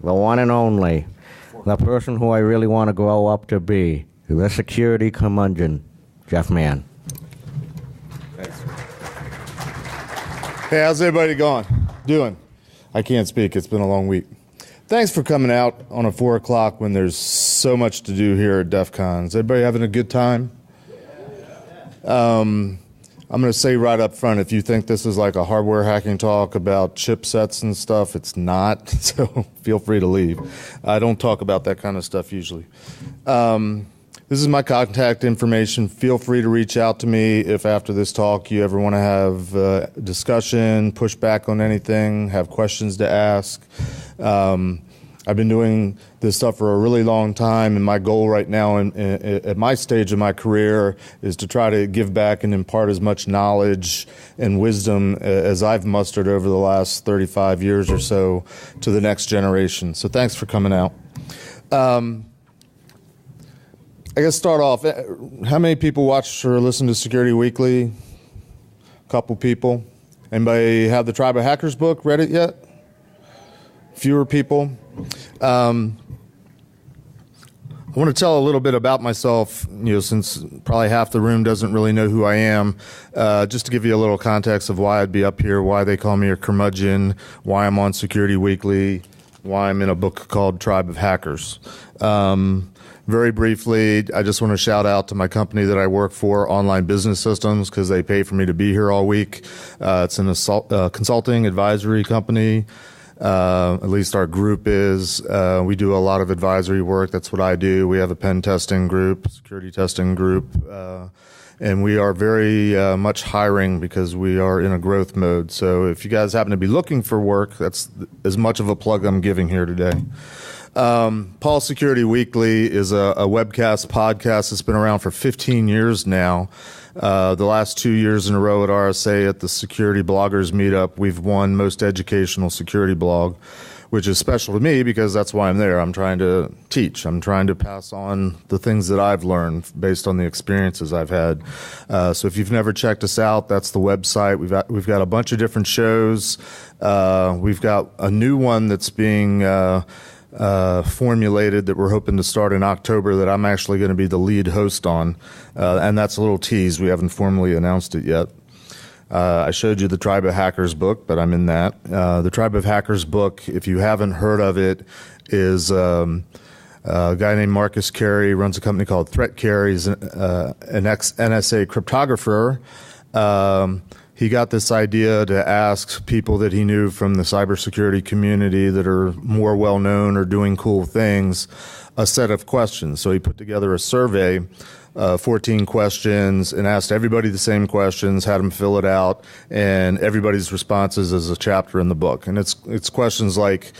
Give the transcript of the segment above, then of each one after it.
the one and only, the person who I really want to grow up to be, the security curmudgeon, Jeff Mann. Thanks. Hey, how's everybody doing? I can't speak. It's been a long week. Thanks for coming out on a 4 o'clock when there's so much to do here at DEF CON. Is everybody having a good time? I'm going to say right up front, if you think this is like a hardware hacking talk about chipsets and stuff, it's not, so feel free to leave. I don't talk about that kind of stuff usually. This is my contact information. Feel free to reach out to me if after this talk you ever want to have discussion, push back on anything, have questions to ask. I've been doing this stuff for a really long time, and my goal right now at my stage of my career is to try to give back and impart as much knowledge and wisdom as I've mustered over the last 35 years or so to the next generation. So thanks for coming out. I guess start off, how many people watch or listen to Security Weekly? A couple people. Anybody have the Tribe of Hackers book? Read it yet? Fewer people. I want to tell a little bit about myself, since probably half the room doesn't really know who I am, just to give you a little context of why I'd be up here, why they call me a curmudgeon, why I'm on Security Weekly, why I'm in a book called Tribe of Hackers. Very briefly, I just want to shout out to my company that I work for, Online Business Systems, because they pay for me to be here all week. It's an consulting advisory company. At least our group is. We do a lot of advisory work. That's what I do. We have a pen testing group, security testing group, and we are very much hiring because we are in a growth mode. So if you guys happen to be looking for work, that's as much of a plug I'm giving here today. Paul Security Weekly is a webcast podcast that's been around for 15 years now. The last 2 years in a row at RSA at the Security Bloggers Meetup, we've won Most Educational Security Blog, which is special to me because that's why I'm there. I'm trying to teach. I'm trying to pass on the things that I've learned based on the experiences I've had. So if you've never checked us out, that's the website. We've got a bunch of different shows. We've got a new one that's being formulated that we're hoping to start in October that I'm actually going to be the lead host on. And that's a little tease. We haven't formally announced it yet. I showed you the Tribe of Hackers book, but I'm in that. The Tribe of Hackers book, if you haven't heard of it, is a guy named Marcus Carey, runs a company called Threat Carey. He's an ex-NSA cryptographer. He got this idea to ask people that he knew from the cybersecurity community that are more well-known or doing cool things a set of questions. So he put together a survey, 14 questions, and asked everybody the same questions, had them fill it out, and everybody's responses is a chapter in the book. And it's questions like,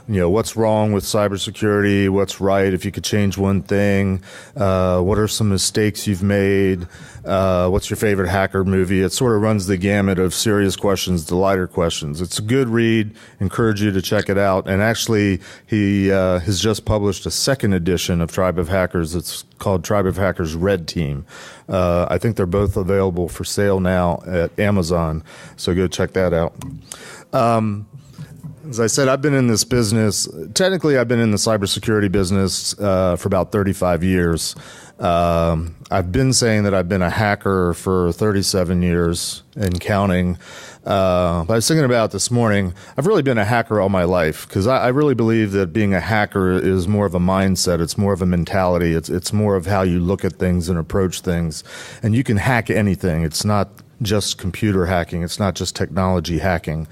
what's wrong with cybersecurity? What's right? If you could change one thing, what are some mistakes you've made? What's your favorite hacker movie? It sort of runs the gamut of serious questions to lighter questions. It's a good read. Encourage you to check it out. And actually, he has just published a second edition of Tribe of Hackers. It's called Tribe of Hackers Red Team. I think they're both available for sale now at Amazon. So go check that out. As I said, I've been in this business. Technically, I've been in the cybersecurity business for about 35 years. I've been saying that I've been a hacker for 37 years and counting. But I was thinking about it this morning. I've really been a hacker all my life because I really believe that being a hacker is more of a mindset. It's more of a mentality. It's more of how you look at things and approach things. And you can hack anything. It's not just computer hacking. It's not just technology hacking,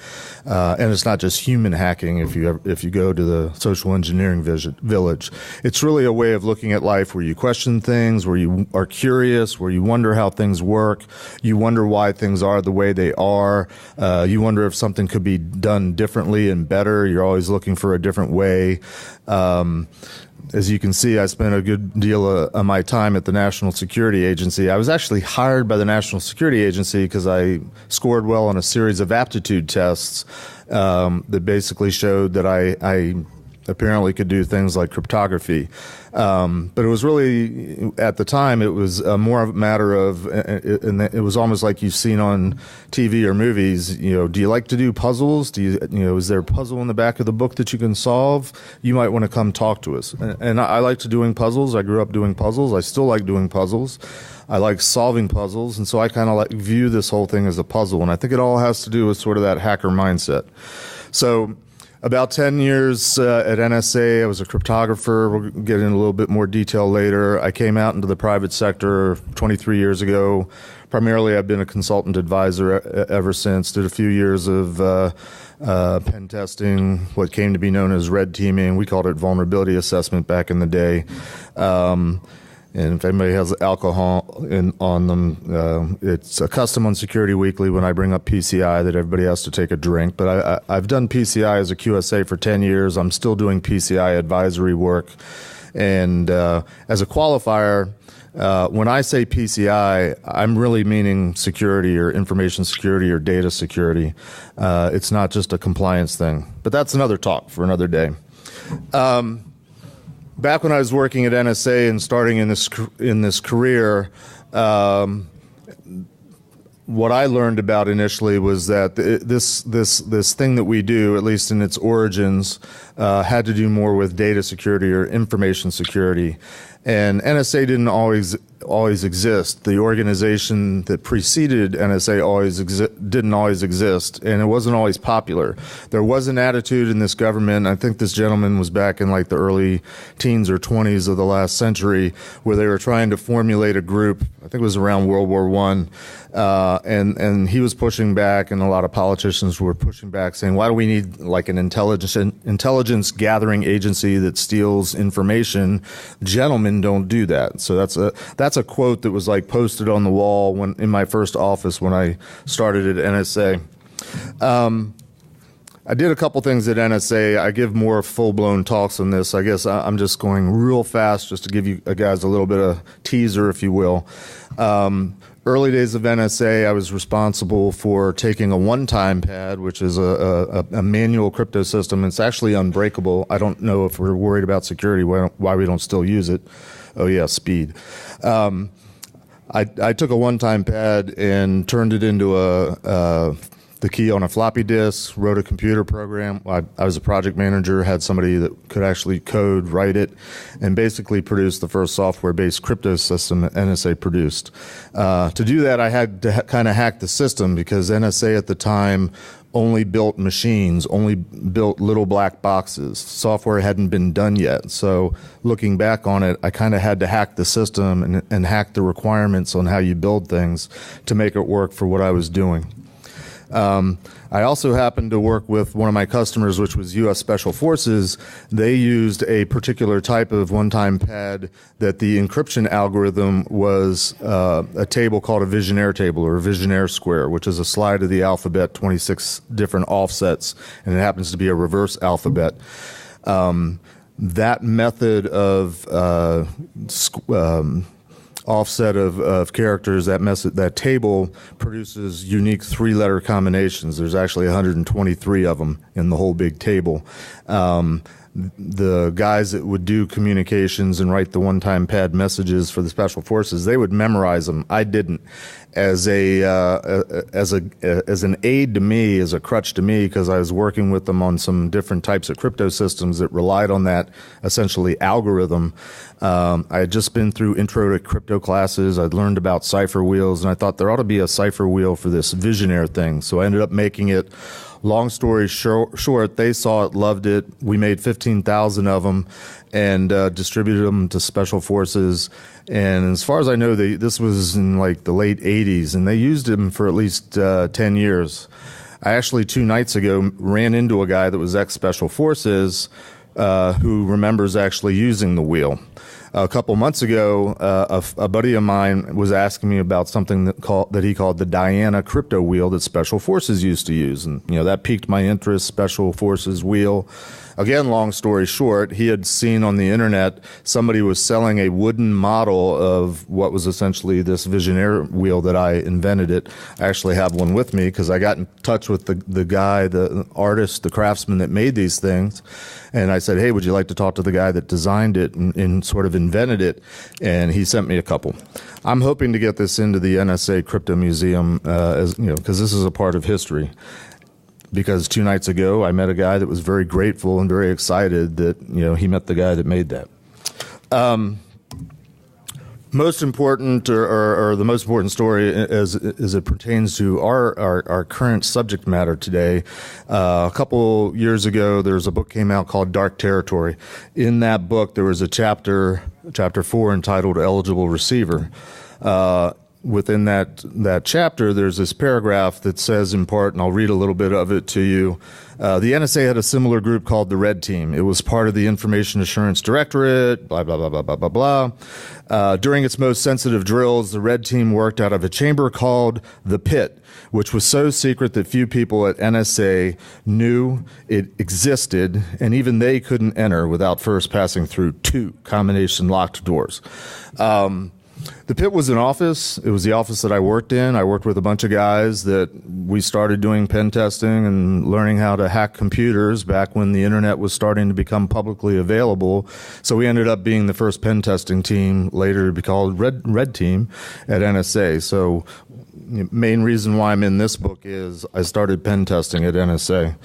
and it's not just human hacking. If you go to the social engineering village, it's really a way of looking at life where you question things, where you are curious, where you wonder how things work, you wonder why things are the way they are, you wonder if something could be done differently and better. You're always looking for a different way. As you can see, I spent a good deal of my time at the National Security Agency. I was actually hired by the National Security Agency because I scored well on a series of aptitude tests that basically showed that I apparently could do things like cryptography. But it was really, at the time, it was more of a matter of, and it was almost like you've seen on TV or movies, do you like to do puzzles? Is there a puzzle in the back of the book that you can solve? You might want to come talk to us. And I like to doing puzzles. I grew up doing puzzles. I still like doing puzzles. I like solving puzzles. And so I kind of view this whole thing as a puzzle. And I think it all has to do with sort of that hacker mindset. So about 10 years at NSA, I was a cryptographer. We'll get into a little bit more detail later. I came out into the private sector 23 years ago. Primarily, I've been a consultant advisor ever since. Did a few years of pen testing, what came to be known as red teaming. We called it vulnerability assessment back in the day. And if anybody has alcohol on them, it's a custom on Security Weekly when I bring up PCI that everybody has to take a drink. But I've done PCI as a QSA for 10 years. I'm still doing PCI advisory work. And as a qualifier, when I say PCI, I'm really meaning security or information security or data security. It's not just a compliance thing. But that's another talk for another day. Back when I was working at NSA and starting in this career, what I learned about initially was that this thing that we do, at least in its origins, had to do more with data security or information security. And NSA didn't always exist. The organization that preceded NSA didn't always exist, and it wasn't always popular. There was an attitude in this government, I think this gentleman was back in the early teens or 20s of the last century, where they were trying to formulate a group, I think it was around World War I, and he was pushing back, and a lot of politicians were pushing back, saying, why do we need an intelligence gathering agency that steals information? Gentlemen don't do that. So that's a quote that was posted on the wall in my first office when I started at NSA. I did a couple things at NSA. I give more full-blown talks on this. I guess I'm just going real fast just to give you guys a little bit of teaser, if you will. Early days of NSA, I was responsible for taking a one-time pad, which is a manual crypto system. It's actually unbreakable. I don't know if we're worried about security, why we don't still use it. Oh yeah, speed. I took a one-time pad and turned it into the key on a floppy disk, wrote a computer program. I was a project manager, had somebody that could actually code, write it, and basically produce the first software-based crypto system that NSA produced. To do that, I had to kind of hack the system because NSA at the time only built machines, only built little black boxes. Software hadn't been done yet. So looking back on it, I kind of had to hack the system and hack the requirements on how you build things to make it work for what I was doing. I also happened to work with one of my customers, which was U.S. Special Forces. They used a particular type of one-time pad that the encryption algorithm was a table called a Visionaire table or a Visionaire square, which is a slide of the alphabet, 26 different offsets, and it happens to be a reverse alphabet. That method of offset of characters, that table produces unique three-letter combinations. There's actually 123 of them in the whole big table. The guys that would do communications and write the one-time pad messages for the Special Forces, they would memorize them. I didn't. As an aid to me, as a crutch to me, because I was working with them on some different types of crypto systems that relied on that essentially algorithm. I had just been through intro to crypto classes. I'd learned about cipher wheels, and I thought there ought to be a cipher wheel for this Visionaire thing. So I ended up making it. Long story short, they saw it, loved it. We made 15,000 of them and distributed them to Special Forces. And as far as I know, this was in the late 80s, and they used them for at least 10 years. I actually 2 nights ago ran into a guy that was ex-Special Forces who remembers actually using the wheel. A couple months ago, a buddy of mine was asking me about something that he called the Diana crypto wheel that Special Forces used to use, and that piqued my interest. Special Forces wheel. again, long story short, he had seen on the internet somebody was selling a wooden model of what was essentially this Visionaire wheel that I invented it. I actually have one with me because I got in touch with the guy, the artist, the craftsman that made these things. And I said, hey, would you like to talk to the guy that designed it and sort of invented it? And he sent me a couple. I'm hoping to get this into the NSA Crypto Museum, as you know, because this is a part of history. Because 2 nights ago, I met a guy that was very grateful and very excited that, you know, he met the guy that made that. Most important, or the most important story as it pertains to our current subject matter today, a couple years ago, there was a book came out called Dark Territory. In that book, there was a chapter 4 entitled Eligible Receiver. Within that chapter, there's this paragraph that says in part, and I'll read a little bit of it to you. The NSA had a similar group called the Red Team. It was part of the Information Assurance Directorate, blah, blah, blah, blah, blah, blah, blah. During its most sensitive drills, the Red Team worked out of a chamber called the Pit, which was so secret that few people at NSA knew it existed, and even they couldn't enter without first passing through 2 combination locked doors. The Pit was an office. It was the office that I worked in. I worked with a bunch of guys that we started doing pen testing and learning how to hack computers back when the internet was starting to become publicly available. So we ended up being the first pen testing team, later to be called Red Team at NSA. So main reason why I'm in this book is I started pen testing at NSA.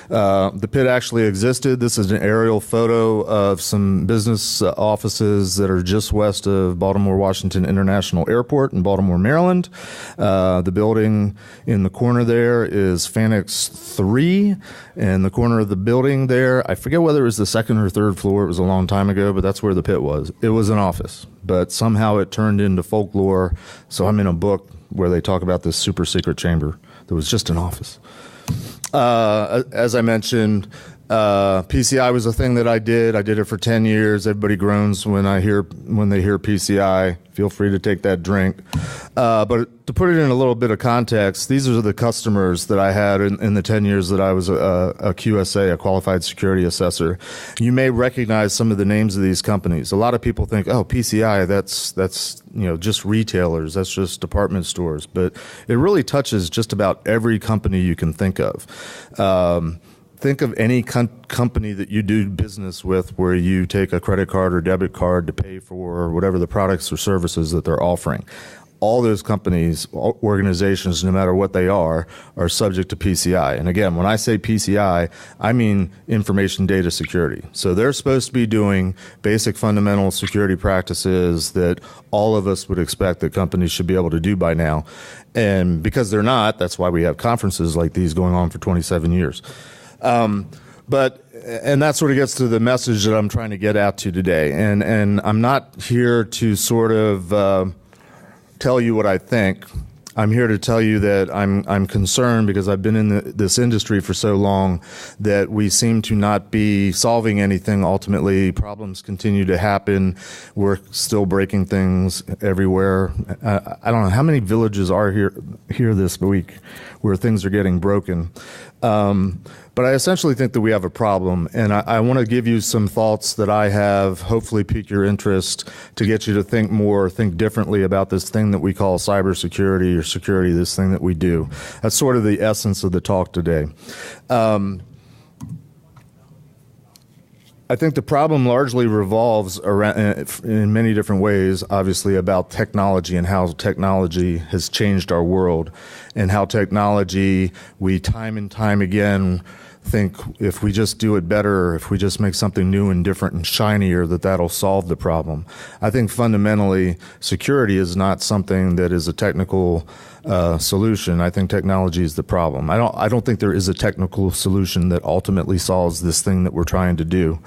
The Pit actually existed. This is an aerial photo of some business offices that are just west of Baltimore Washington International Airport in Baltimore, Maryland. The building in the corner there is Fanex 3, and the corner of the building there, I forget whether it was the 2nd or 3rd floor. It was a long time ago, but that's where the Pit was. It was an office, but somehow it turned into folklore. So I'm in a book where they talk about this super secret chamber that was just an office. As I mentioned, PCI was a thing that I did. I did it for 10 years. Everybody groans when they hear PCI. Feel free to take that drink. But to put it in a little bit of context, these are the customers that I had in the 10 years that I was a QSA, a qualified security assessor. You may recognize some of the names of these companies. A lot of people think, oh, PCI, that's just retailers, that's just department stores. But it really touches just about every company you can think of. Think of any company that you do business with where you take a credit card or debit card to pay for whatever the products or services that they're offering. All those companies, organizations, no matter what they are subject to PCI. And again, when I say PCI, I mean information data security. So they're supposed to be doing basic fundamental security practices that all of us would expect that companies should be able to do by now. And because they're not, that's why we have conferences like these going on for 27 years. And that sort of gets to the message that I'm trying to get out to today. And I'm not here to sort of tell you what I think. I'm here to tell you that I'm concerned because I've been in this industry for so long that we seem to not be solving anything. Ultimately, problems continue to happen. We're still breaking things everywhere. I don't know how many villages are here this week where things are getting broken. But I essentially think that we have a problem, and I want to give you some thoughts that I have, hopefully pique your interest to get you to think more, think differently about this thing that we call cybersecurity or security, this thing that we do. That's sort of the essence of the talk today. I think the problem largely revolves around, in many different ways, obviously, about technology and how technology has changed our world, and how technology, we time and time again think if we just do it better, if we just make something new and different and shinier, that'll solve the problem. I think fundamentally, security is not something that is a technical solution. I think technology is the problem. I don't think there is a technical solution that ultimately solves this thing that we're trying to do.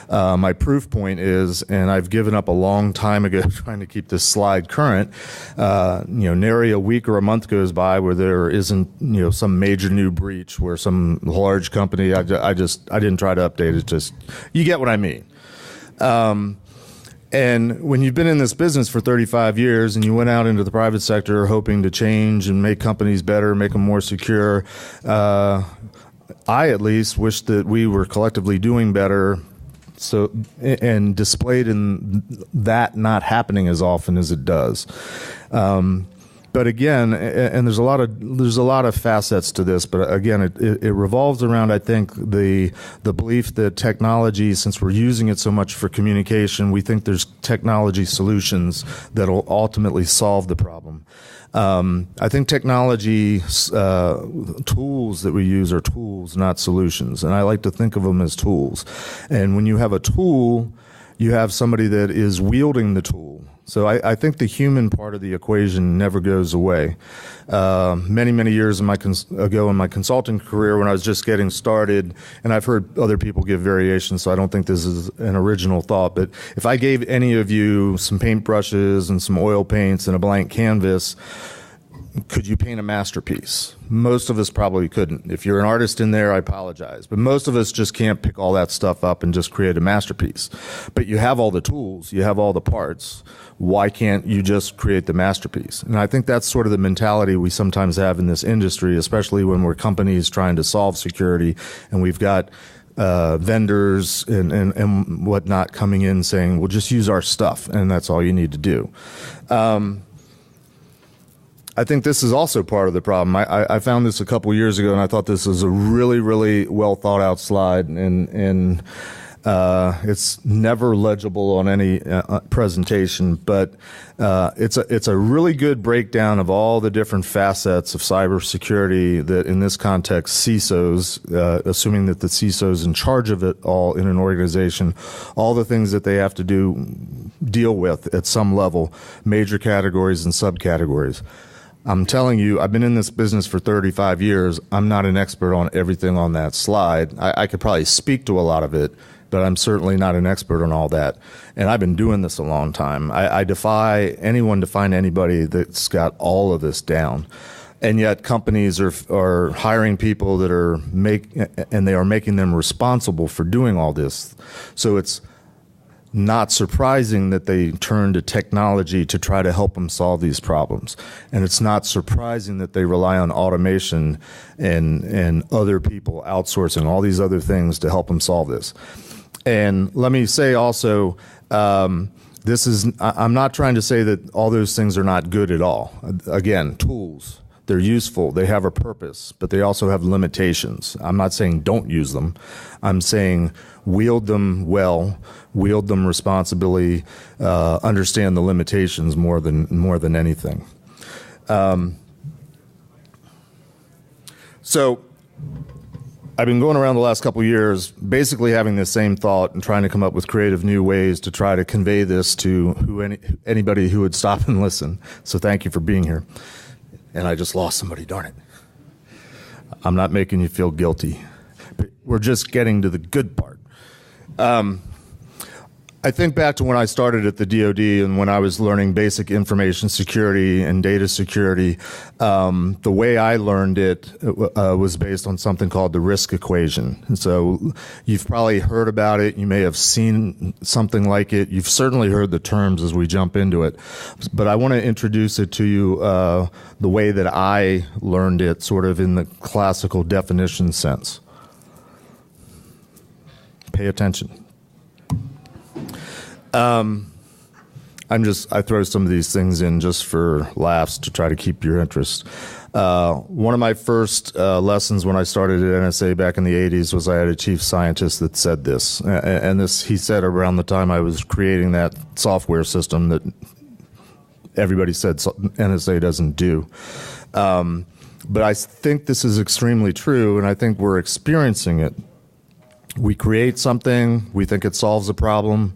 My proof point is, and I've given up a long time ago trying to keep this slide current, nary a week or a month goes by where there isn't, some major new breach where some large company, I didn't try to update it, just, you get what I mean. And when you've been in this business for 35 years and you went out into the private sector hoping to change and make companies better, make them more secure, I at least wish that we were collectively doing better, so, and displayed in that not happening as often as it does. But again, and there's a lot of facets to this. But again, it revolves around, I think, the belief that technology, since we're using it so much for communication, we think there's technology solutions that will ultimately solve the problem. I think technology tools that we use are tools, not solutions, and I like to think of them as tools. And when you have a tool, you have somebody that is wielding the tool. So I think the human part of the equation never goes away. Many years ago in my consulting career, when I was just getting started, and I've heard other people give variations, so I don't think this is an original thought, but if I gave any of you some paintbrushes and some oil paints and a blank canvas, could you paint a masterpiece? Most of us probably couldn't. If you're an artist in there, I apologize. But most of us just can't pick all that stuff up and just create a masterpiece. But you have all the tools, you have all the parts. Why can't you just create the masterpiece? And I think that's sort of the mentality we sometimes have in this industry, especially when we're companies trying to solve security and we've got vendors and whatnot coming in saying, well, just use our stuff, and that's all you need to do. I think this is also part of the problem. I found this a couple years ago, and I thought this was a really well thought out slide, and it's never legible on any presentation, but it's a really good breakdown of all the different facets of cybersecurity that, in this context, CISOs, assuming that the CISO is in charge of it all in an organization, all the things that they have to deal with at some level, major categories and subcategories. I'm telling you, I've been in this business for 35 years. I'm not an expert on everything on that slide. I could probably speak to a lot of it, but I'm certainly not an expert on all that. And I've been doing this a long time. I defy anyone to find anybody that's got all of this down. And yet companies are hiring people that are making them responsible for doing all this. So it's not surprising that they turn to technology to try to help them solve these problems. And it's not surprising that they rely on automation and other people outsourcing all these other things to help them solve this. And let me say also, I'm not trying to say that all those things are not good at all. Again, tools. They're useful, they have a purpose, but they also have limitations. I'm not saying don't use them. I'm saying wield them well, wield them responsibly, understand the limitations more than anything. So I've been going around the last couple of years basically having the same thought and trying to come up with creative new ways to try to convey this to anybody who would stop and listen. So thank you for being here. And I just lost somebody, darn it. I'm not making you feel guilty. But we're just getting to the good part. I think back to when I started at the DoD and when I was learning basic information security and data security. The way I learned it was based on something called the risk equation. And so you've probably heard about it. You may have seen something like it. You've certainly heard the terms as we jump into it. But I want to introduce it to you the way that I learned it, sort of in the classical definition sense. Pay attention. I throw some of these things in just for laughs to try to keep your interest. One of my first lessons when I started at NSA back in the 80s was I had a chief scientist that said this. And this he said around the time I was creating that software system that everybody said NSA doesn't do. But I think this is extremely true, and I think we're experiencing it. We create something, we think it solves a problem,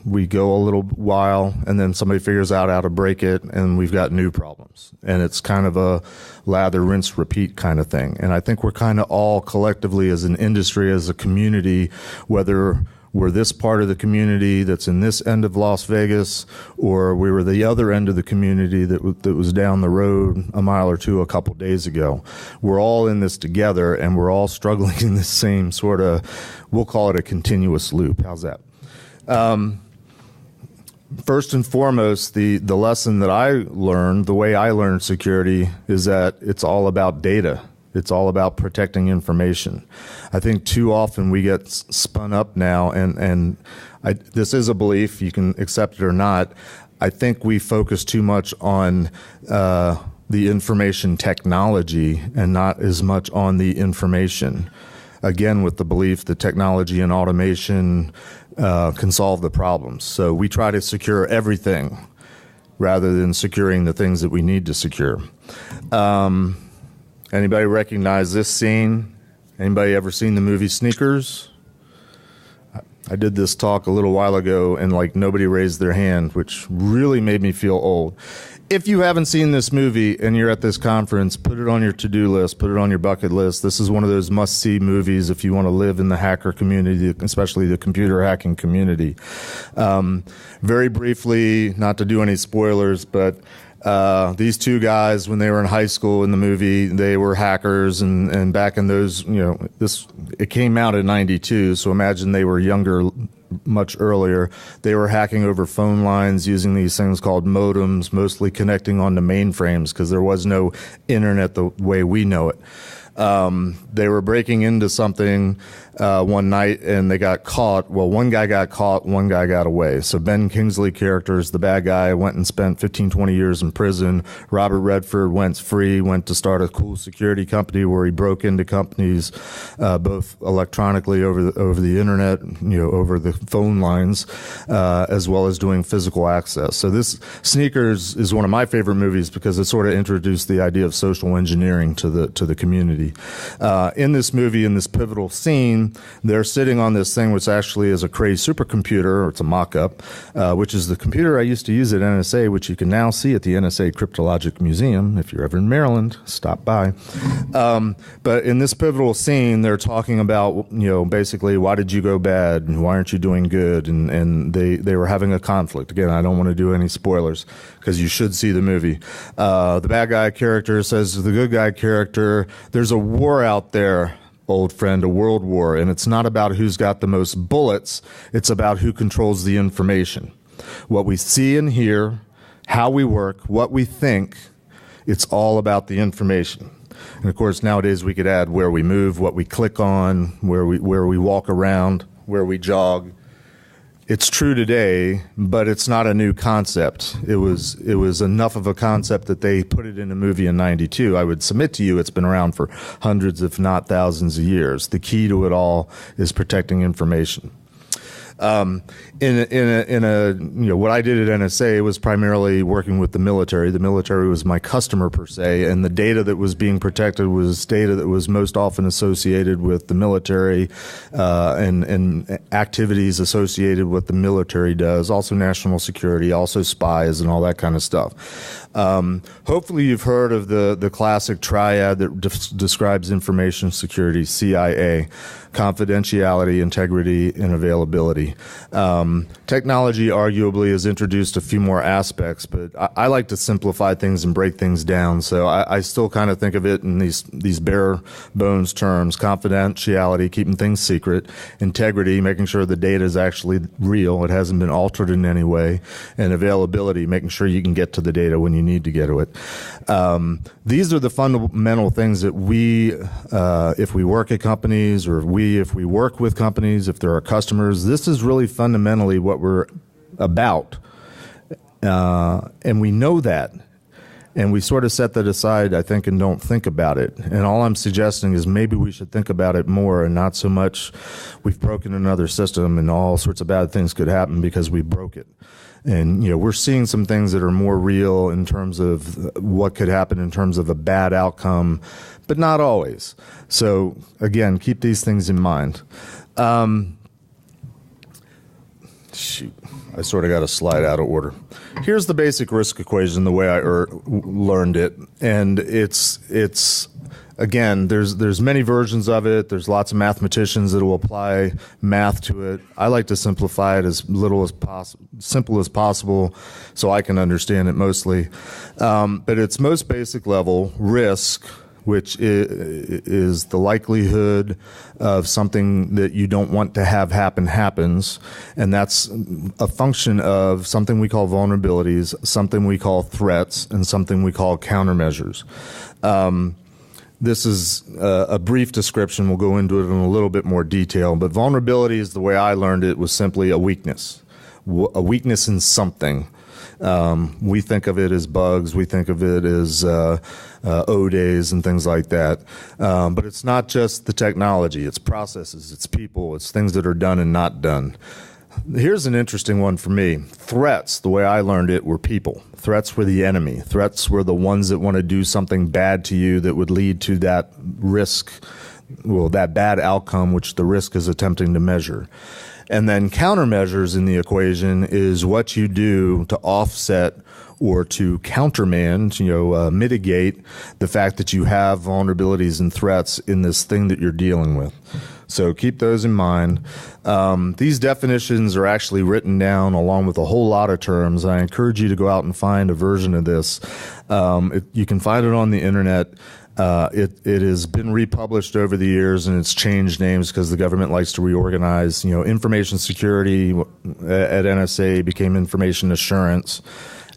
we go a little while, and then somebody figures out how to break it, and we've got new problems. And it's kind of a lather, rinse, repeat kind of thing. And I think we're kind of all collectively as an industry, as a community, whether we're this part of the community that's in this end of Las Vegas, or we were the other end of the community that was down the road a mile or two a couple days ago. We're all in this together, and we're all struggling in the same sort of, we'll call it a continuous loop. How's that? First and foremost, the lesson that I learned, the way I learned security, is that it's all about data. It's all about protecting information. I think too often we get spun up now, and this is a belief, you can accept it or not. I think we focus too much on the information technology and not as much on the information. Again, with the belief that technology and automation can solve the problems. So we try to secure everything rather than securing the things that we need to secure. Anybody recognize this scene? Anybody ever seen the movie Sneakers? I did this talk a little while ago and like nobody raised their hand, which really made me feel old. If you haven't seen this movie and you're at this conference, put it on your to-do list, put it on your bucket list. This is one of those must-see movies if you want to live in the hacker community, especially the computer hacking community. Very briefly, not to do any spoilers, but these two guys, when they were in high school in the movie, they were hackers, and back in those, it came out in '92, so imagine they were younger much earlier. They were hacking over phone lines using these things called modems, mostly connecting onto mainframes because there was no internet the way we know it. They were breaking into something one night and they got caught. Well, one guy got caught, one guy got away. So Ben Kingsley character is the bad guy, went and spent 15, 20 years in prison. Robert Redford went free, went to start a cool security company where he broke into companies both electronically over the internet, over the phone lines, as well as doing physical access. So this Sneakers is one of my favorite movies because it sort of introduced the idea of social engineering to the community. In this movie, in this pivotal scene, they're sitting on this thing which actually is a Cray supercomputer, or it's a mock-up, which is the computer I used to use at NSA, which you can now see at the NSA Cryptologic Museum. If you're ever in Maryland, stop by. But in this pivotal scene, they're talking about, basically, why did you go bad and why aren't you doing good? And they were having a conflict. Again, I don't want to do any spoilers because you should see the movie. The bad guy character says to the good guy character, there's a war out there, old friend, a world war, and it's not about who's got the most bullets, it's about who controls the information. What we see and hear, how we work, what we think, it's all about the information. And of course, nowadays we could add where we move, what we click on, where we walk around, where we jog. It's true today, but it's not a new concept. It was enough of a concept that they put it in a movie in '92. I would submit to you it's been around for hundreds, if not thousands of years. The key to it all is protecting information. What I did at NSA was primarily working with the military. The military was my customer per se, and the data that was being protected was data that was most often associated with the military and activities associated with what the military does, also national security, also spies and all that kind of stuff. Hopefully you've heard of the classic triad that describes information security, CIA, confidentiality, integrity, and availability. Technology arguably has introduced a few more aspects, but I like to simplify things and break things down. So I still kind of think of it in these bare bones terms: confidentiality, keeping things secret; integrity, making sure the data is actually real, it hasn't been altered in any way; and availability, making sure you can get to the data when you need to get to it. These are the fundamental things that we, if we work at companies, or if we work with companies, if there are customers, this is really fundamentally what we're about. And we know that. And we sort of set that aside, I think, and don't think about it. And all I'm suggesting is maybe we should think about it more and not so much we've broken another system and all sorts of bad things could happen because we broke it. And, we're seeing some things that are more real in terms of what could happen in terms of a bad outcome, but not always. So, again, keep these things in mind. Shoot, I sort of got a slide out of order. Here's the basic risk equation, the way I learned it. And it's again, there's many versions of it. There's lots of mathematicians that will apply math to it. I like to simplify it as simple as possible so I can understand it mostly. But its most basic level, risk, which is the likelihood of something that you don't want to have happen happens. And that's a function of something we call vulnerabilities, something we call threats, and something we call countermeasures. This is a brief description. We'll go into it in a little bit more detail. But vulnerability, is the way I learned it, was simply a weakness in something. We think of it as bugs. We think of it as O-days and things like that. But it's not just the technology. It's processes. It's people. It's things that are done and not done. Here's an interesting one for me. Threats, the way I learned it, were people. Threats were the enemy. Threats were the ones that want to do something bad to you that would lead to that risk, well, that bad outcome, which the risk is attempting to measure. And then countermeasures in the equation is what you do to offset or to countermand, mitigate the fact that you have vulnerabilities and threats in this thing that you're dealing with. So keep those in mind. These definitions are actually written down along with a whole lot of terms. I encourage you to go out and find a version of this. You can find it on the internet. It has been republished over the years, and it's changed names because the government likes to reorganize. Information security at NSA became information assurance,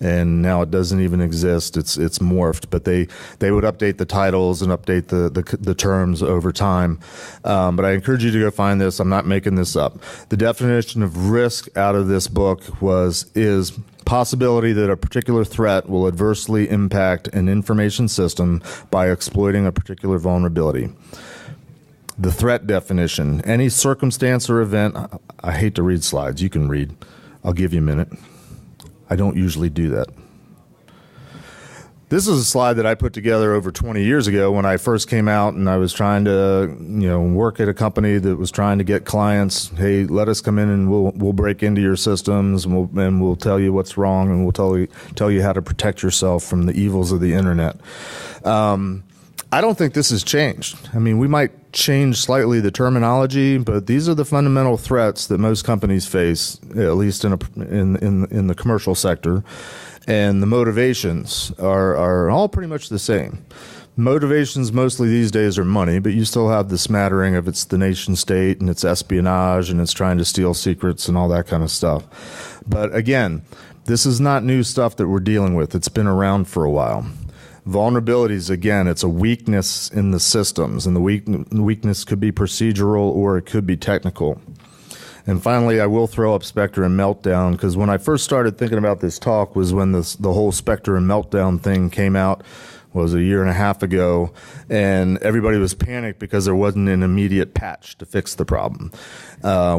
and now it doesn't even exist. It's morphed, but they would update the titles and update the terms over time. But I encourage you to go find this. I'm not making this up. The definition of risk out of this book is possibility that a particular threat will adversely impact an information system by exploiting a particular vulnerability. The threat definition: any circumstance or event. I hate to read slides. You can read. I'll give you a minute. I don't usually do that. This is a slide that I put together over 20 years ago when I first came out and I was trying to, work at a company that was trying to get clients. Hey, let us come in and we'll break into your systems and we'll tell you what's wrong and we'll tell you how to protect yourself from the evils of the internet. I don't think this has changed. I mean, we might change slightly the terminology, but these are the fundamental threats that most companies face, at least in the commercial sector. And the motivations are all pretty much the same. Motivations mostly these days are money, but you still have the smattering of it's the nation state and it's espionage and it's trying to steal secrets and all that kind of stuff. But again, this is not new stuff that we're dealing with. It's been around for a while. Vulnerabilities, again, it's a weakness in the systems, and the weakness could be procedural or it could be technical. And finally, I will throw up Spectre and Meltdown, because when I first started thinking about this talk was when the whole Spectre and Meltdown thing came out, was a year and a half ago, and everybody was panicked because there wasn't an immediate patch to fix the problem,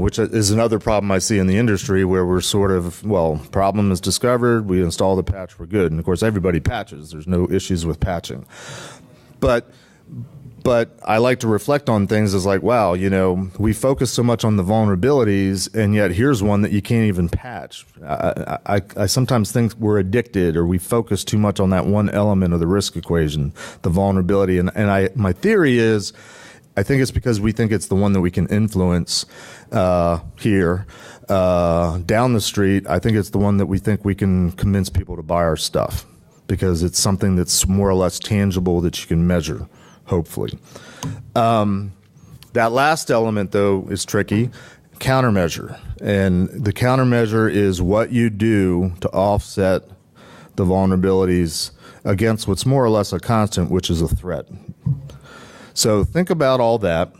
which is another problem I see in the industry where we're sort of, problem is discovered, we install the patch, we're good. And of course, everybody patches. There's no issues with patching. But I like to reflect on things as like, wow, we focus so much on the vulnerabilities, and yet here's one that you can't even patch. I sometimes think we're addicted, or we focus too much on that one element of the risk equation, the vulnerability. And my theory is, I think it's because we think it's the one that we can influence here. Down the street, I think it's the one that we think we can convince people to buy our stuff, because it's something that's more or less tangible that you can measure. Hopefully. That last element, though, is tricky. Countermeasure. And the countermeasure is what you do to offset the vulnerabilities against what's more or less a constant, which is a threat. So think about all that,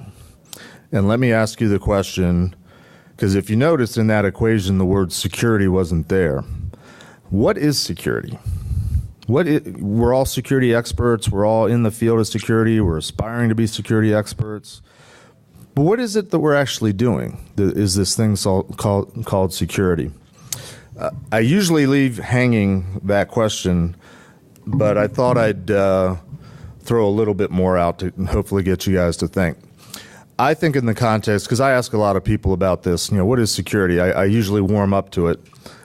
and let me ask you the question, because if you notice in that equation, the word security wasn't there. What is security? We're all security experts. We're all in the field of security. We're aspiring to be security experts. But what is it that we're actually doing? Is this thing called security? I usually leave hanging that question, but I thought I'd throw a little bit more out to hopefully get you guys to think. I think in the context, because I ask a lot of people about this, what is security? I usually warm up to it,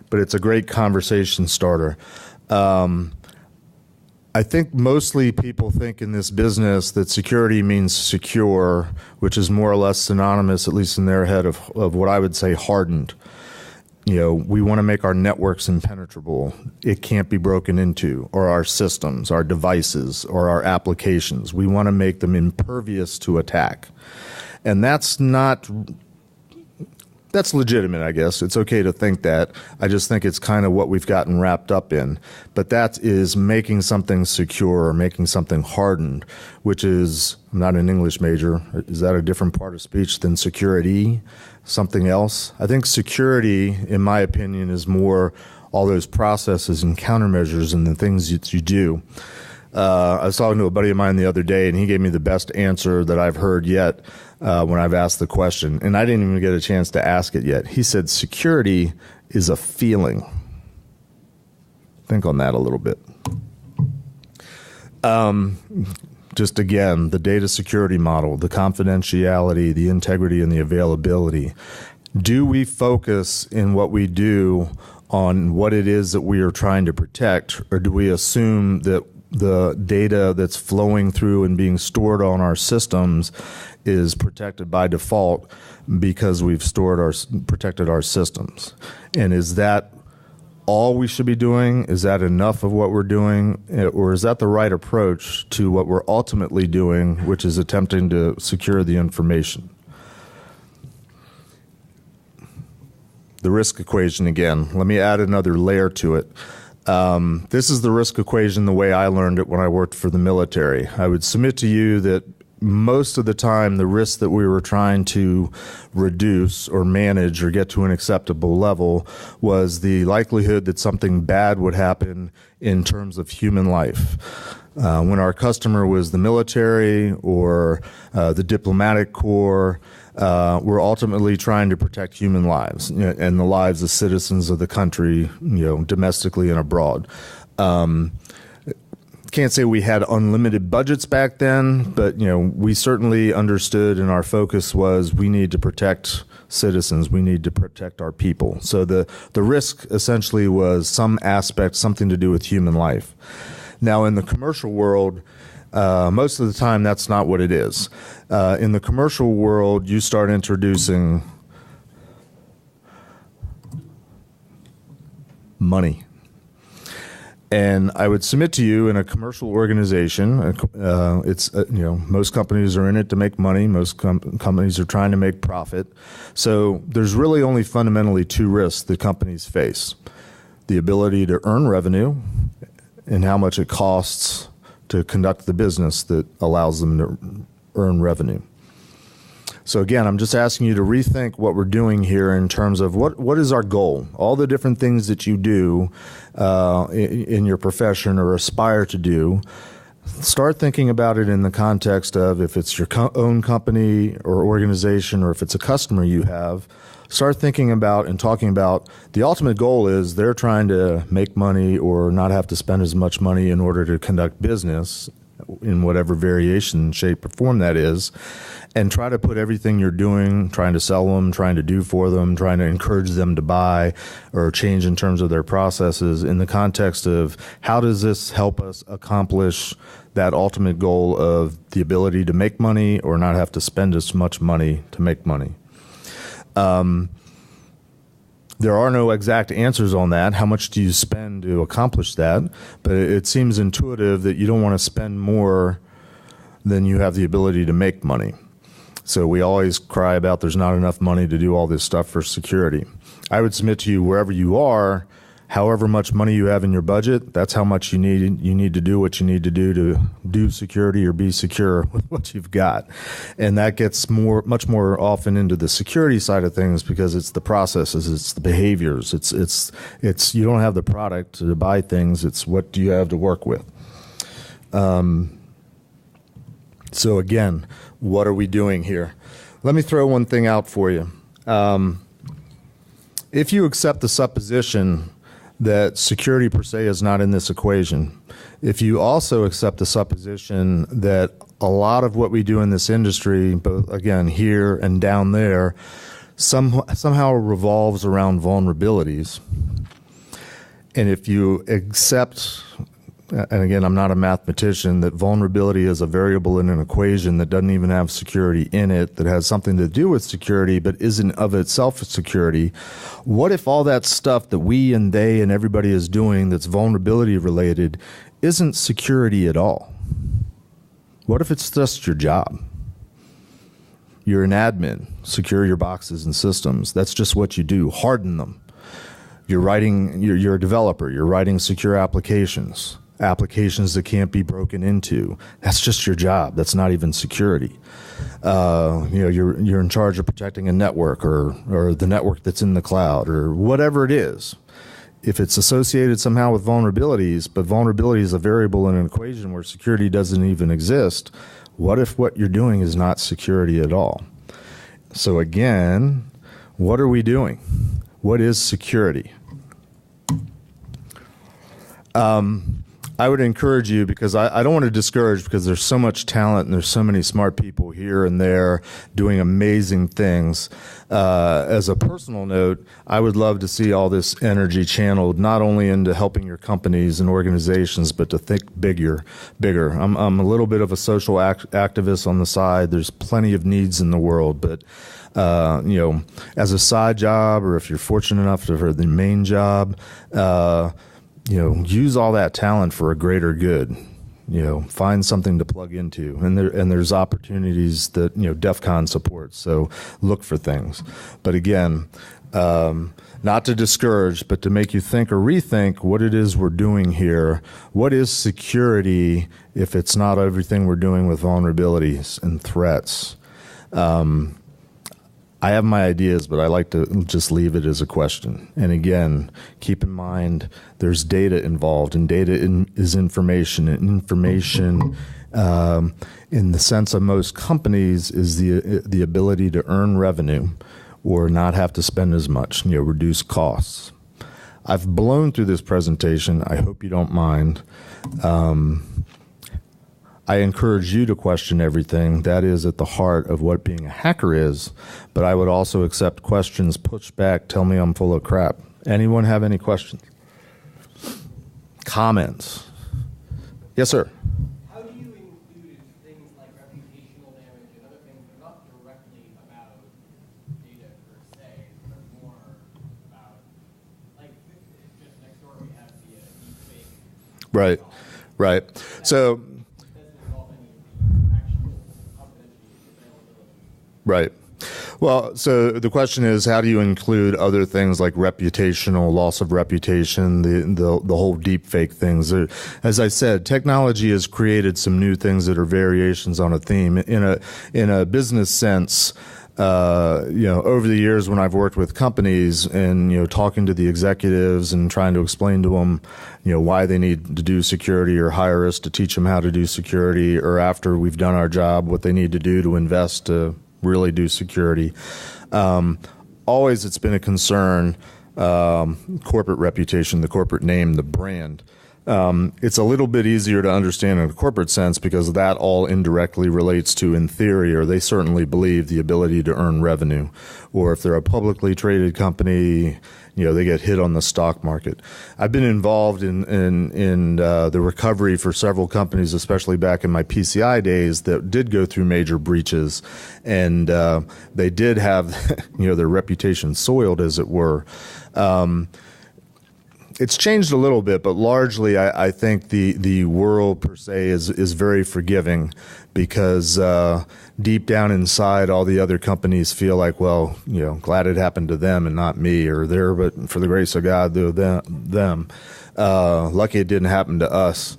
but it's a great conversation starter. I think mostly people think in this business that security means secure, which is more or less synonymous, at least in their head, of what I would say hardened. We want to make our networks impenetrable. It can't be broken into, or our systems, our devices, or our applications. We want to make them impervious to attack. And that's not That's legitimate, I guess. It's okay to think that. I just think it's kind of what we've gotten wrapped up in. But that is making something secure or making something hardened, which is, I'm not an English major. Is that a different part of speech than security? Something else? I think security, in my opinion, is more all those processes and countermeasures and the things that you do. I was talking to a buddy of mine the other day, and he gave me the best answer that I've heard yet when I've asked the question. And I didn't even get a chance to ask it yet. He said, security is a feeling. Think on that a little bit. Just again, the data security model, the confidentiality, the integrity, and the availability. Do we focus in what we do on what it is that we are trying to protect, or do we assume that the data that's flowing through and being stored on our systems is protected by default because we've protected our systems? And is that all we should be doing? Is that enough of what we're doing? Or is that the right approach to what we're ultimately doing, which is attempting to secure the information? The risk equation again. Let me add another layer to it. This is the risk equation the way I learned it when I worked for the military. I would submit to you that most of the time the risk that we were trying to reduce or manage or get to an acceptable level was the likelihood that something bad would happen in terms of human life. When our customer was the military or the diplomatic corps, we're ultimately trying to protect human lives, and the lives of citizens of the country, domestically and abroad. Can't say we had unlimited budgets back then, but we certainly understood, and our focus was we need to protect citizens, we need to protect our people. So the risk essentially was some aspect, something to do with human life. Now in the commercial world, most of the time that's not what it is. In the commercial world, you start introducing money. And I would submit to you, in a commercial organization, it's most companies are in it to make money. Most companies are trying to make profit. So there's really only fundamentally two risks that companies face: the ability to earn revenue and how much it costs to conduct the business that allows them to earn revenue. So again, I'm just asking you to rethink what we're doing here in terms of what is our goal? All the different things that you do in your profession or aspire to do, start thinking about it in the context of, if it's your own company or organization, or if it's a customer you have, start thinking about and talking about the ultimate goal is they're trying to make money or not have to spend as much money in order to conduct business in whatever variation, shape, or form that is, and try to put everything you're doing, trying to sell them, trying to do for them, trying to encourage them to buy or change in terms of their processes in the context of how does this help us accomplish that ultimate goal of the ability to make money or not have to spend as much money to make money. There are no exact answers on that. How much do you spend to accomplish that? But it seems intuitive that you don't want to spend more than you have the ability to make money. So we always cry about there's not enough money to do all this stuff for security. I would submit to you, wherever you are, however much money you have in your budget, that's how much you need. You need to do what you need to do security or be secure with what you've got. And that gets much more often into the security side of things, because it's the processes, it's the behaviors, it's you don't have the product to buy things, it's what do you have to work with. So again, what are we doing here? Let me throw one thing out for you. If you accept the supposition that security per se is not in this equation, if you also accept the supposition that a lot of what we do in this industry, both again here and down there, somehow revolves around vulnerabilities, and if you accept, and again, I'm not a mathematician, that vulnerability is a variable in an equation that doesn't even have security in it, that has something to do with security but isn't of itself security, what if all that stuff that we and they and everybody is doing that's vulnerability related isn't security at all? What if it's just your job? You're an admin. Secure your boxes and systems. That's just what you do. Harden them. You're a developer. You're writing secure applications that can't be broken into. That's just your job. That's not even security. You're in charge of protecting a network or the network that's in the cloud or whatever it is. If it's associated somehow with vulnerabilities, but vulnerability is a variable in an equation where security doesn't even exist, what if what you're doing is not security at all? So again, what are we doing? What is security? I would encourage you, because I don't want to discourage, because there's so much talent and there's so many smart people here and there doing amazing things. As a personal note, I would love to see all this energy channeled not only into helping your companies and organizations, but to think bigger. I'm a little bit of a social activist on the side. There's plenty of needs in the world, but as a side job, or if you're fortunate enough to have the main job, use all that talent for a greater good. Find something to plug into, and there's opportunities that DEF CON supports. So look for things. But again, not to discourage, but to make you think or rethink what it is we're doing here. What is security if it's not everything we're doing with vulnerabilities and threats? I have my ideas, but I like to just leave it as a question. And again, keep in mind there's data involved, and data is information. And information, in the sense of most companies, is the ability to earn revenue or not have to spend as much, reduce costs. I've blown through this presentation. I hope you don't mind. I encourage you to question everything. That is at the heart of what being a hacker is. But I would also accept questions, push back, tell me I'm full of crap. Anyone have any questions? Comments? Yes, sir. How do you include things like reputational damage and other things that are not directly about data per se, but more about, like, just next door we have the deepfake. Right. So. Right. Well, so the question is, how do you include other things like reputational, loss of reputation, the whole deep fake things? As I said, technology has created some new things that are variations on a theme. In a business sense, over the years when I've worked with companies and, talking to the executives and trying to explain to them, why they need to do security, or hire us to teach them how to do security, or after we've done our job, what they need to do to invest to really do security. Always it's been a concern, corporate reputation, the corporate name, the brand. It's a little bit easier to understand in a corporate sense because that all indirectly relates to, in theory, or they certainly believe, the ability to earn revenue. Or if they're a publicly traded company, they get hit on the stock market. I've been involved in the recovery for several companies, especially back in my PCI days, that did go through major breaches, and they did have their reputation soiled, as it were. It's changed a little bit, but largely I think the world per se is very forgiving, because deep down inside, all the other companies feel like, well, glad it happened to them and not me, or there, but for the grace of God, they're them. Lucky it didn't happen to us.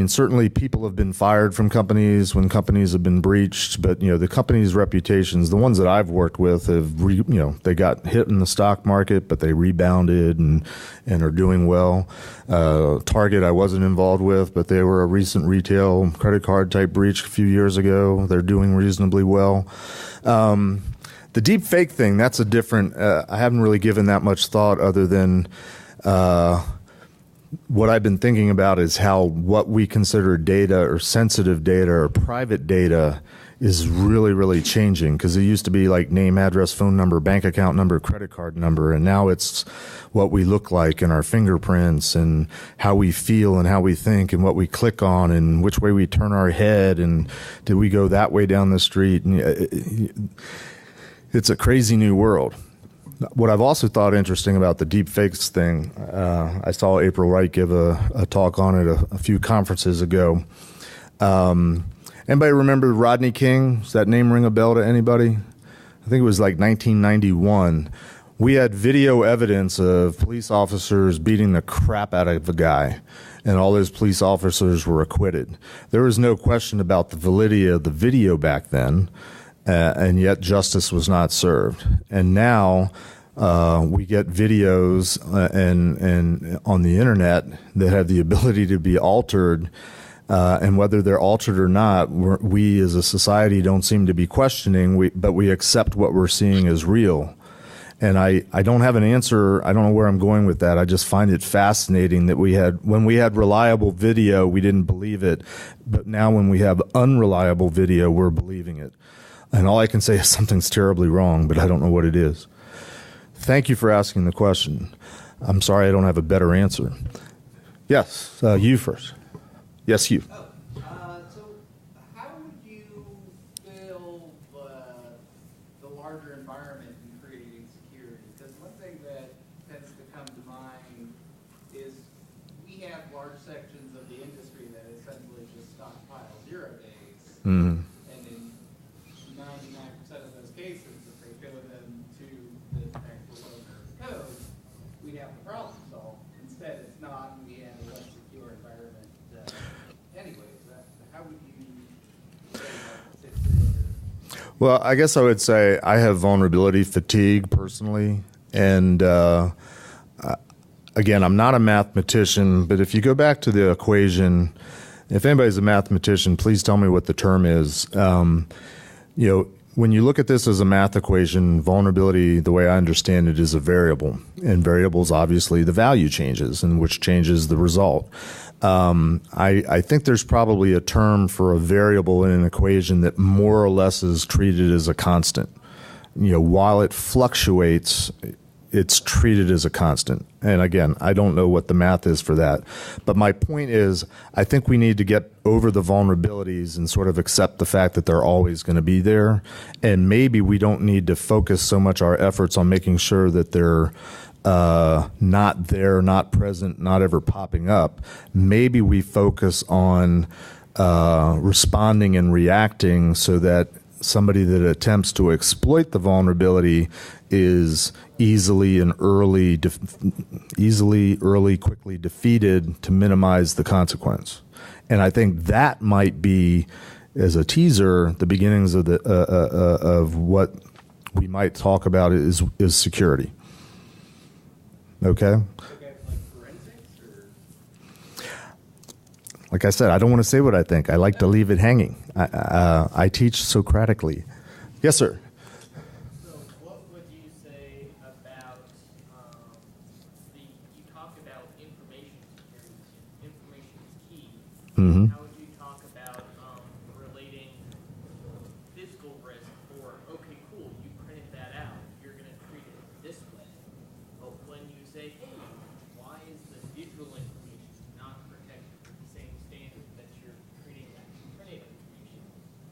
Certainly people have been fired from companies when companies have been breached, but the companies' reputations, the ones that I've worked with, have they got hit in the stock market, but they rebounded and are doing well. Target I wasn't involved with, but they were a recent retail credit card type breach a few years ago. They're doing reasonably well. The deep fake thing, that's a different. I haven't really given that much thought, other than. What I've been thinking about is how what we consider data, or sensitive data, or private data, is really, really changing. Because it used to be like name, address, phone number, bank account number, credit card number, and now it's what we look like, and our fingerprints, and how we feel, and how we think, and what we click on, and which way we turn our head, and did we go that way down the street? And it's a crazy new world. What I've also thought interesting about the deep fakes thing, I saw April Wright give a talk on it a few conferences ago. Anybody remember Rodney King? Does that name ring a bell to anybody? I think it was like 1991. We had video evidence of police officers beating the crap out of a guy, and all those police officers were acquitted. There was no question about the validity of the video back then, and yet justice was not served. And now we get videos and on the internet that have the ability to be altered, and whether they're altered or not, we as a society don't seem to be questioning, but we accept what we're seeing as real. And I don't have an answer. I don't know where I'm going with that. I just find it fascinating that when we had reliable video, we didn't believe it. But now when we have unreliable video, we're believing it. And all I can say is something's terribly wrong, but I don't know what it is. Thank you for asking the question. I'm sorry I don't have a better answer. Yes, you first. Yes, you. So how would you build the larger environment in creating security? Because one thing that tends to come to mind is we have large sections of the industry that essentially just stockpile 0 days. Mm-hmm. And in 99% of those cases, if they go them to the actual owner of the code, we have the problem solved. Instead, it's not, and we have a less secure environment. How would you say that fits in? Well, I guess I would say I have vulnerability fatigue personally. And again, I'm not a mathematician, but if you go back to the equation, if anybody's a mathematician, please tell me what the term is. When you look at this as a math equation, vulnerability, the way I understand it, is a variable. And variables, obviously, the value changes, and which changes the result. I think there's probably a term for a variable in an equation that more or less is treated as a constant. While it fluctuates, it's treated as a constant. And again, I don't know what the math is for that. But my point is, I think we need to get over the vulnerabilities and sort of accept the fact that they're always going to be there. And maybe we don't need to focus so much our efforts on making sure that they're not there, not present, not ever popping up. Maybe we focus on responding and reacting so that somebody that attempts to exploit the vulnerability is easily, quickly defeated to minimize the consequence. And I think that might be, as a teaser, the beginnings of of what we might talk about is security. Okay? Like I said, I don't want to say what I think. I like to leave it hanging. I teach Socratically. Yes, sir. So what would you say about you talk about information security. Information is key. Mm-hmm. How would you talk about relating physical risk or, okay, cool, you printed that out, you're going to treat it this way. But when you say, hey, why is the digital information not protected with the same standard that you're treating that printed information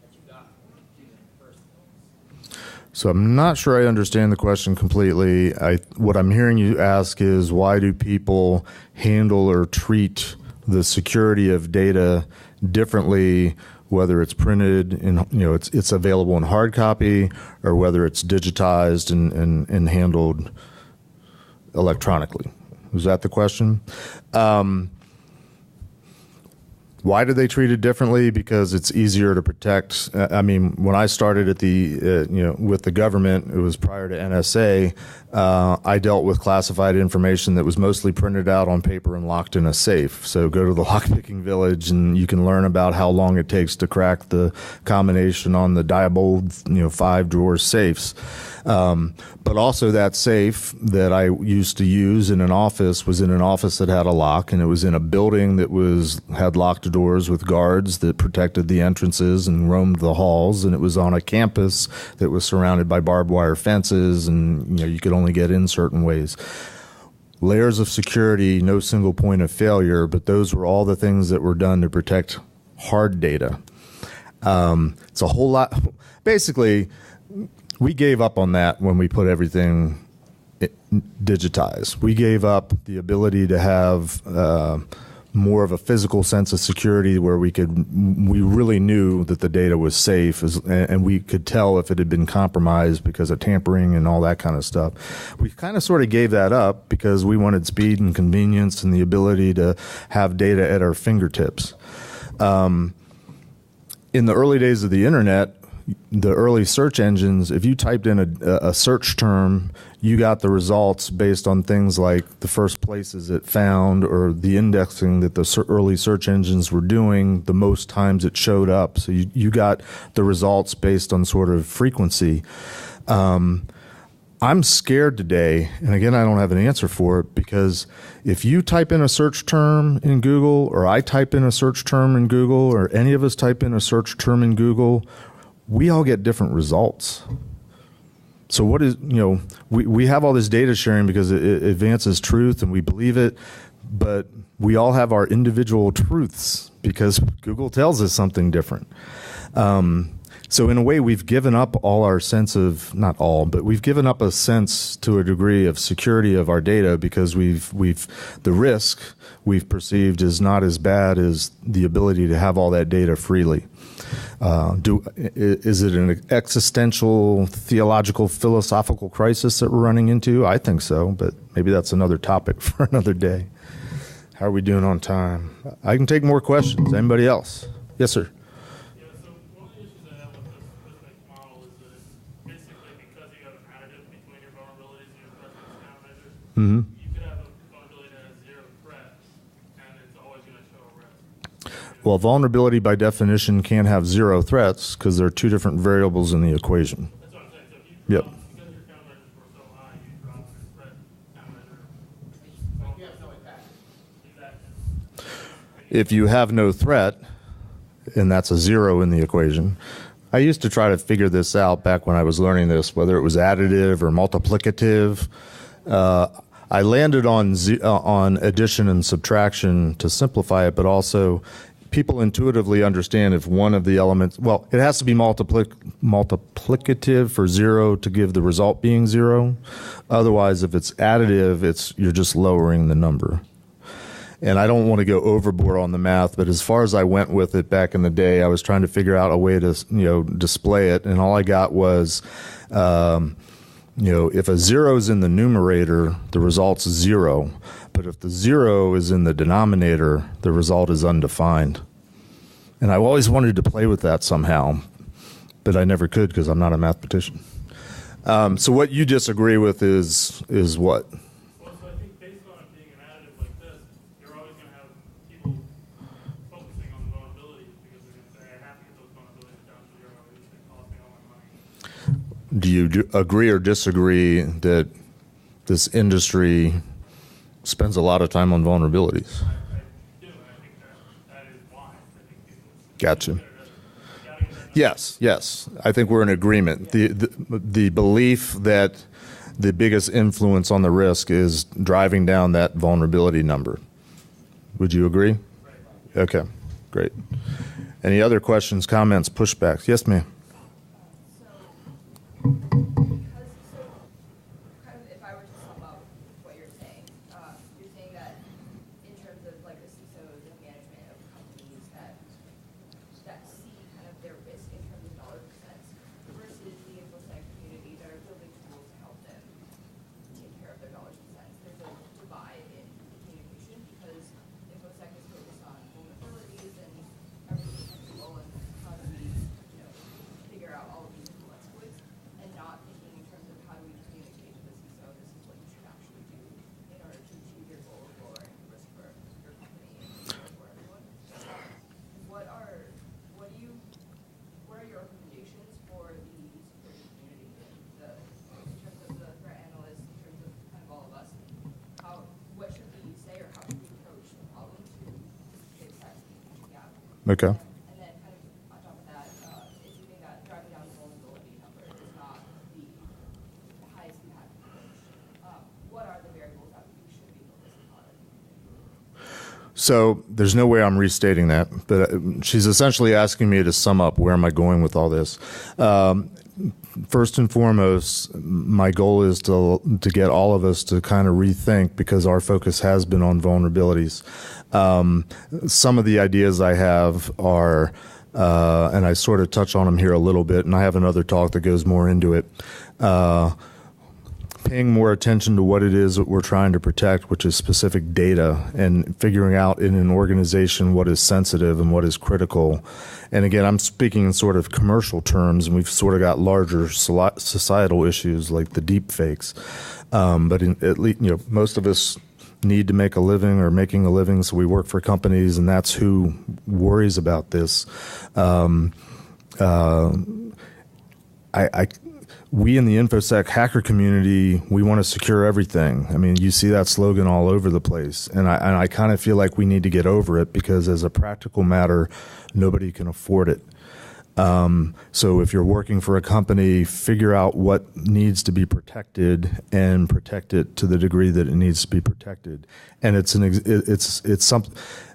that you got from in the first place? So I'm not sure I understand the question completely. What I'm hearing you ask is, why do people handle or treat the security of data differently, whether it's printed in, it's available in hard copy, or whether it's digitized and handled electronically? Was that the question? Why do they treat it differently? Because it's easier to protect. I mean, when I started at with the government, it was prior to NSA. I dealt with classified information that was mostly printed out on paper and locked in a safe. So go to the lockpicking village, and you can learn about how long it takes to crack the combination on the Diebold, 5-drawer safes. But also that safe that I used to use in an office was in an office that had a lock, and it was in a building that had locked doors with guards that protected the entrances and roamed the halls, and it was on a campus that was surrounded by barbed wire fences, and you could only get in certain ways. Layers of security, no single point of failure, but those were all the things that were done to protect hard data. It's a whole lot. Basically, we gave up on that when we put everything digitized. We gave up the ability to have more of a physical sense of security where we really knew that the data was safe, and we could tell if it had been compromised because of tampering and all that kind of stuff. We kind of sort of gave that up because we wanted speed and convenience and the ability to have data at our fingertips. In the early days of the internet, the early search engines, if you typed in a search term, you got the results based on things like the first places it found or the indexing that the early search engines were doing, the most times it showed up. So you got the results based on sort of frequency. I'm scared today, and again, I don't have an answer for it, because if you type in a search term in Google, or I type in a search term in Google, or any of us type in a search term in Google, we all get different results. So what is, we have all this data sharing because it advances truth and we believe it, but we all have our individual truths because Google tells us something different. So in a way, we've given up all our sense of, not all, but we've given up a sense to a degree of security of our data because the risk we've perceived is not as bad as the ability to have all that data freely. Is it an existential, theological, philosophical crisis that we're running into? I think so, but maybe that's another topic for another day. How are we doing on time? I can take more questions. Anybody else? Yes, sir. Yeah, so one of the issues I have with this mixed model is that basically because you have an additive between your vulnerabilities and your threats and countermeasures, you could have a vulnerability that has zero threat, and it's always going to show a risk. Well, vulnerability by definition can't have zero threats because there are two different variables in the equation. That's what I'm saying. So if you Yep. drop, because your countermeasures were so high, you drop your threat countermeasure. You have no impact. Exactly. If you have no threat, and that's a zero in the equation. I used to try to figure this out back when I was learning this, whether it was additive or multiplicative. I landed on addition and subtraction to simplify it, but also people intuitively understand if one of the elements, well, it has to be multiplicative for zero to give the result being zero. Otherwise, if it's additive, you're just lowering the number. And I don't want to go overboard on the math, but as far as I went with it back in the day, I was trying to figure out a way to, display it. And all I got was, if a zero is in the numerator, the result's zero. But if the zero is in the denominator, the result is undefined. And I always wanted to play with that somehow, but I never could because I'm not a mathematician. So what you disagree with is what? Well, so I think based on it being an additive like this, you're always going to have people focusing on the vulnerabilities because they're going to say, I have to get those vulnerabilities down to zero, it's going to cost me all my money. Do you agree or disagree that this industry spends a lot of time on vulnerabilities? I do, and I think that is why. I think people Gotcha. Yes. I think we're in agreement. The belief that the biggest influence on the risk is driving down that vulnerability number. Would you agree? Okay, great. Any other questions, comments, pushbacks? Yes, ma'am. Kind of if I were to sum up what you're saying that in terms of like the CISOs and management of companies that see kind of their risk in terms of dollar percents versus the INFOSEC community that are building tools to help them take care of their dollars and cents. There's a divide in communication because INFOSEC is focused on vulnerabilities and everything technical and how do we, figure out all of these cool exploits, and not thinking in terms of how do we communicate to the CISO, this is what you should actually do in order to achieve your goal of lowering the risk for your company and for everyone. What are your recommendations for the security community in terms of the threat analysts, in terms of kind of all of us? What should we say or how should we approach the problem to fix that communication gap? Okay. And then kind of on top of that, if you think that driving down the vulnerability number is not the highest impact approach, what are the variables that we should be focusing on? So there's no way I'm restating that, but she's essentially asking me to sum up where am I going with all this. first and foremost, my goal is to get all of us to kind of rethink, because our focus has been on vulnerabilities. Some of the ideas I have are, and I sort of touch on them here a little bit, and I have another talk that goes more into it. Paying more attention to what it is that we're trying to protect, which is specific data, and figuring out in an organization what is sensitive and what is critical. And again, I'm speaking in sort of commercial terms, and we've sort of got larger societal issues like the deep fakes. But at least, most of us need to make a living or making a living, so we work for companies, and that's who worries about this. We in the INFOSEC hacker community, we want to secure everything. I mean, you see that slogan all over the place. And I kind of feel like we need to get over it, because as a practical matter, nobody can afford it. So if you're working for a company, figure out what needs to be protected and protect it to the degree that it needs to be protected. And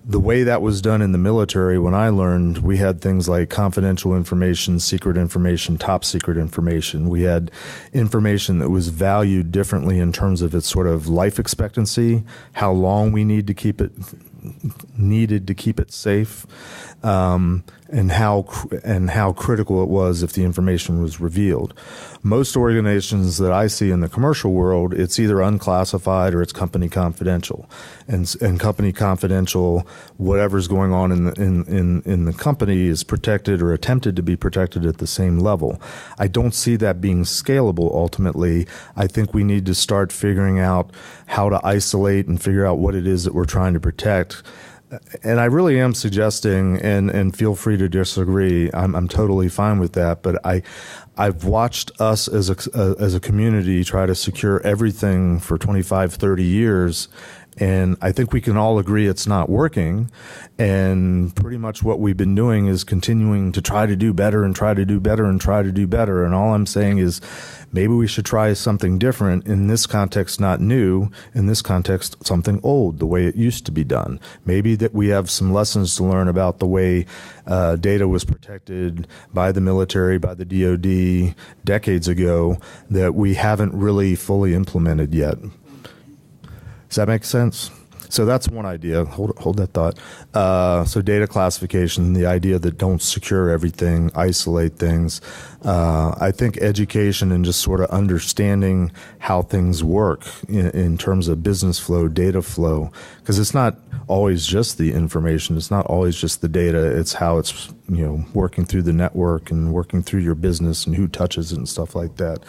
the way that was done in the military, when I learned, we had things like confidential information, secret information, top secret information. We had information that was valued differently in terms of its sort of life expectancy, how long we needed to keep it safe, and how critical it was if the information was revealed. Most organizations that I see in the commercial world, it's either unclassified or it's company confidential. And company confidential, whatever's going on in the company is protected or attempted to be protected at the same level. I don't see that being scalable ultimately. I think we need to start figuring out how to isolate and figure out what it is that we're trying to protect. And I really am suggesting, and feel free to disagree, I'm totally fine with that, but I've watched us as a community try to secure everything for 25, 30 years, and I think we can all agree it's not working. And pretty much what we've been doing is continuing to try to do better and try to do better and try to do better. And all I'm saying is maybe we should try something different. In this context, not new. In this context, something old, the way it used to be done. Maybe that we have some lessons to learn about the way data was protected by the military, by the DoD decades ago, that we haven't really fully implemented yet. Does that make sense? So that's one idea. Hold that thought. So data classification, the idea that don't secure everything, isolate things. I think education and just sort of understanding how things work in terms of business flow, data flow, because it's not always just the information. It's not always just the data. It's how it's working through the network and working through your business and who touches it and stuff like that.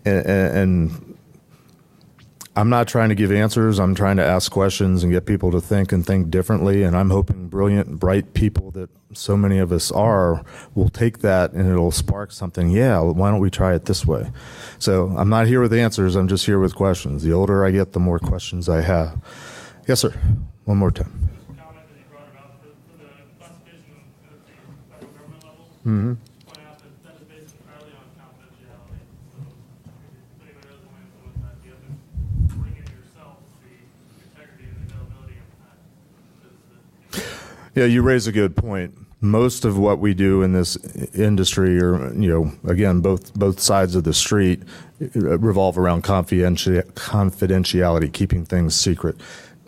And I'm not trying to give answers. I'm trying to ask questions and get people to think and think differently. And I'm hoping brilliant, bright people that so many of us are will take that and it'll spark something. Yeah, why don't we try it this way? So I'm not here with answers. I'm just here with questions. The older I get, the more questions I have. Yes, sir. One more time. Comment that you brought about for the classification at the federal government level. Mm-hmm. Point out that is based entirely on confidentiality. So if anybody doesn't want to influence that, you have to bring in yourself the integrity and availability of that. Yeah, you raise a good point. Most of what we do in this industry, or again, both sides of the street, revolve around confidentiality, keeping things secret.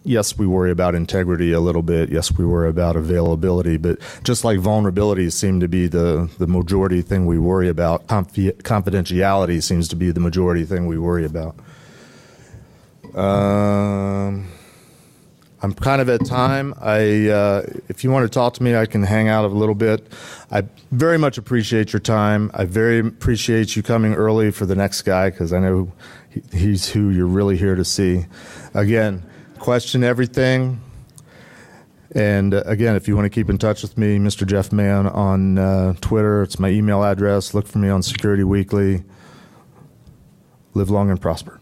Yes, we worry about integrity a little bit. Yes, we worry about availability. But just like vulnerabilities seem to be the majority thing we worry about, confidentiality seems to be the majority thing we worry about. I'm kind of at time. If you want to talk to me, I can hang out a little bit. I very much appreciate your time. I very appreciate you coming early for the next guy, because I know he's who you're really here to see. Again, question everything. And again, if you want to keep in touch with me, Mr. Jeff Mann on Twitter. It's my email address. Look for me on Security Weekly. Live long and prosper.